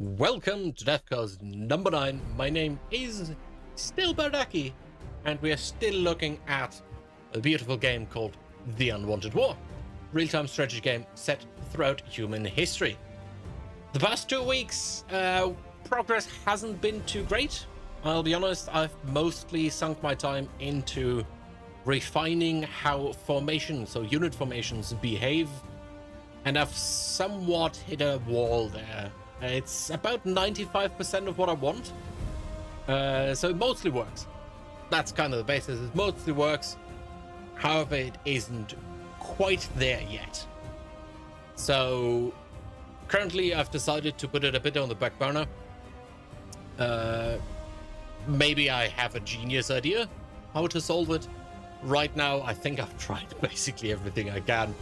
Welcome to DevCast number 9. My name is still Bardaki, and we are still looking at a beautiful game called The Unwanted War, real-time strategy game set throughout human history. The past 2 weeks, progress hasn't been too great. I'll be honest, I've mostly sunk my time into refining how formations, so unit formations, behave, and I've somewhat hit a wall there. It's about 95% of what I want, so it mostly works. That's kind of the basis. It mostly works. However, it isn't quite there yet. So currently I've decided to put it a bit on the back burner. Maybe I have a genius idea how to solve it. Right now, I think I've tried basically everything I can.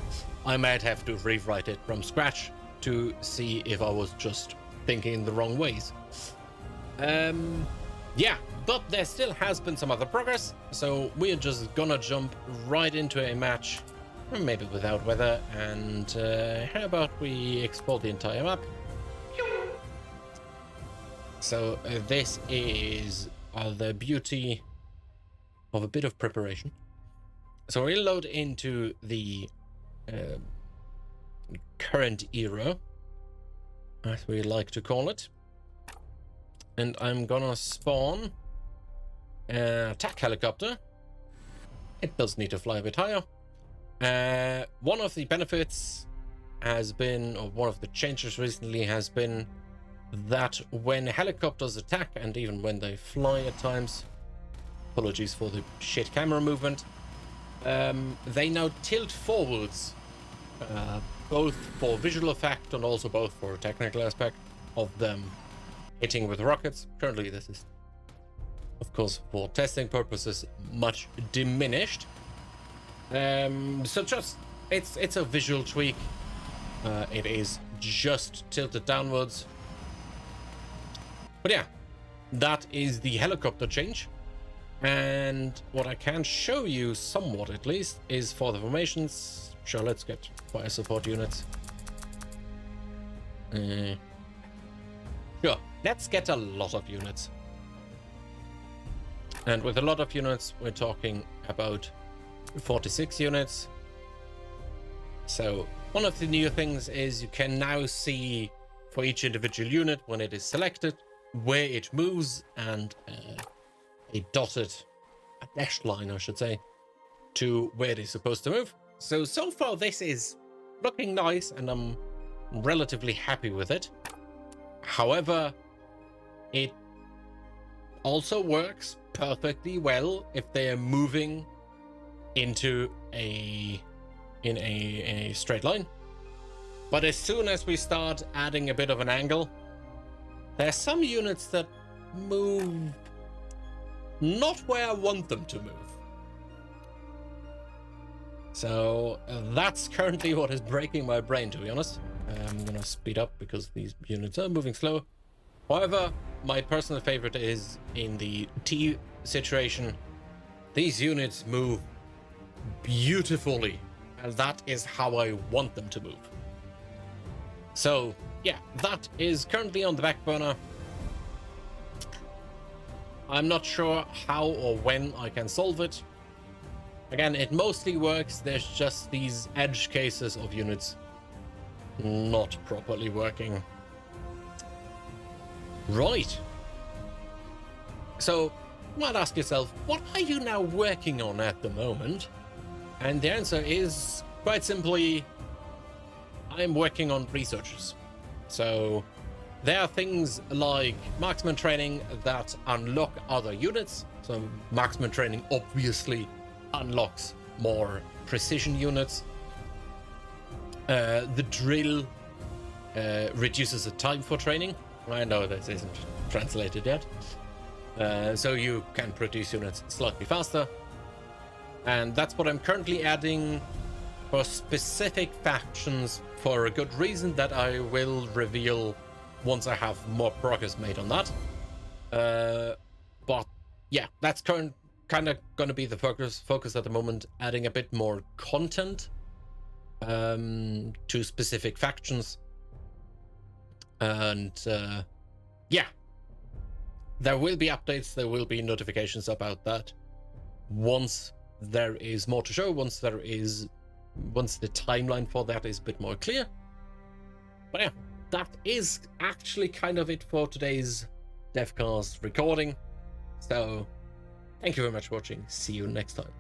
I might have to rewrite it from scratch to see if I was just thinking in the wrong ways. Yeah, but there still has been some other progress, so we're just gonna jump right into a match, maybe without weather, and how about we explore the entire map? So this is the beauty of a bit of preparation. So we'll load into the current era, as we like to call it, and I'm gonna spawn an attack helicopter. It does need to fly a bit higher. One of the benefits has been, or one of the changes recently has been, that when helicopters attack, and even when they fly at times, apologies for the shit camera movement, they now tilt forwards, both for visual effect and also both for a technical aspect of them hitting with rockets. Currently this is, of course, for testing purposes, much diminished. So just, it's a visual tweak. It is just tilted downwards. But yeah, that is the helicopter change. And what I can show you somewhat, at least, is for the formations. Sure, let's get fire support units. Sure, let's get a lot of units. And with a lot of units, we're talking about 46 units. So one of the new things is you can now see for each individual unit, when it is selected, where it moves, and a dashed line, I should say, to where it is supposed to move. So far this is looking nice, and I'm relatively happy with it. However, it also works perfectly well if they are moving into a straight line. But as soon as we start adding a bit of an angle, there's some units that move not where I want them to move. So that's currently what is breaking my brain, to be honest. I'm gonna speed up because these units are moving slow. However, my personal favorite is in the T situation. These units move beautifully, and that is how I want them to move. So yeah, that is currently on the back burner. I'm not sure how or when I can solve it. Again, it mostly works. There's just these edge cases of units not properly working. Right. So you might ask yourself, what are you now working on at the moment? And the answer is quite simply, I'm working on researchers. So there are things like marksman training that unlock other units. So marksman training obviously unlocks more precision units. The drill reduces the time for training. I know this isn't translated yet. So you can produce units slightly faster. And that's what I'm currently adding for specific factions, for a good reason that I will reveal once I have more progress made on that. But yeah, that's kind of going to be the focus at the moment, adding a bit more content to specific factions. And yeah, there will be updates, there will be notifications about that once there is more to show, once the timeline for that is a bit more clear. But yeah, that is actually kind of it for today's DevCast recording. So thank you very much for watching. See you next time.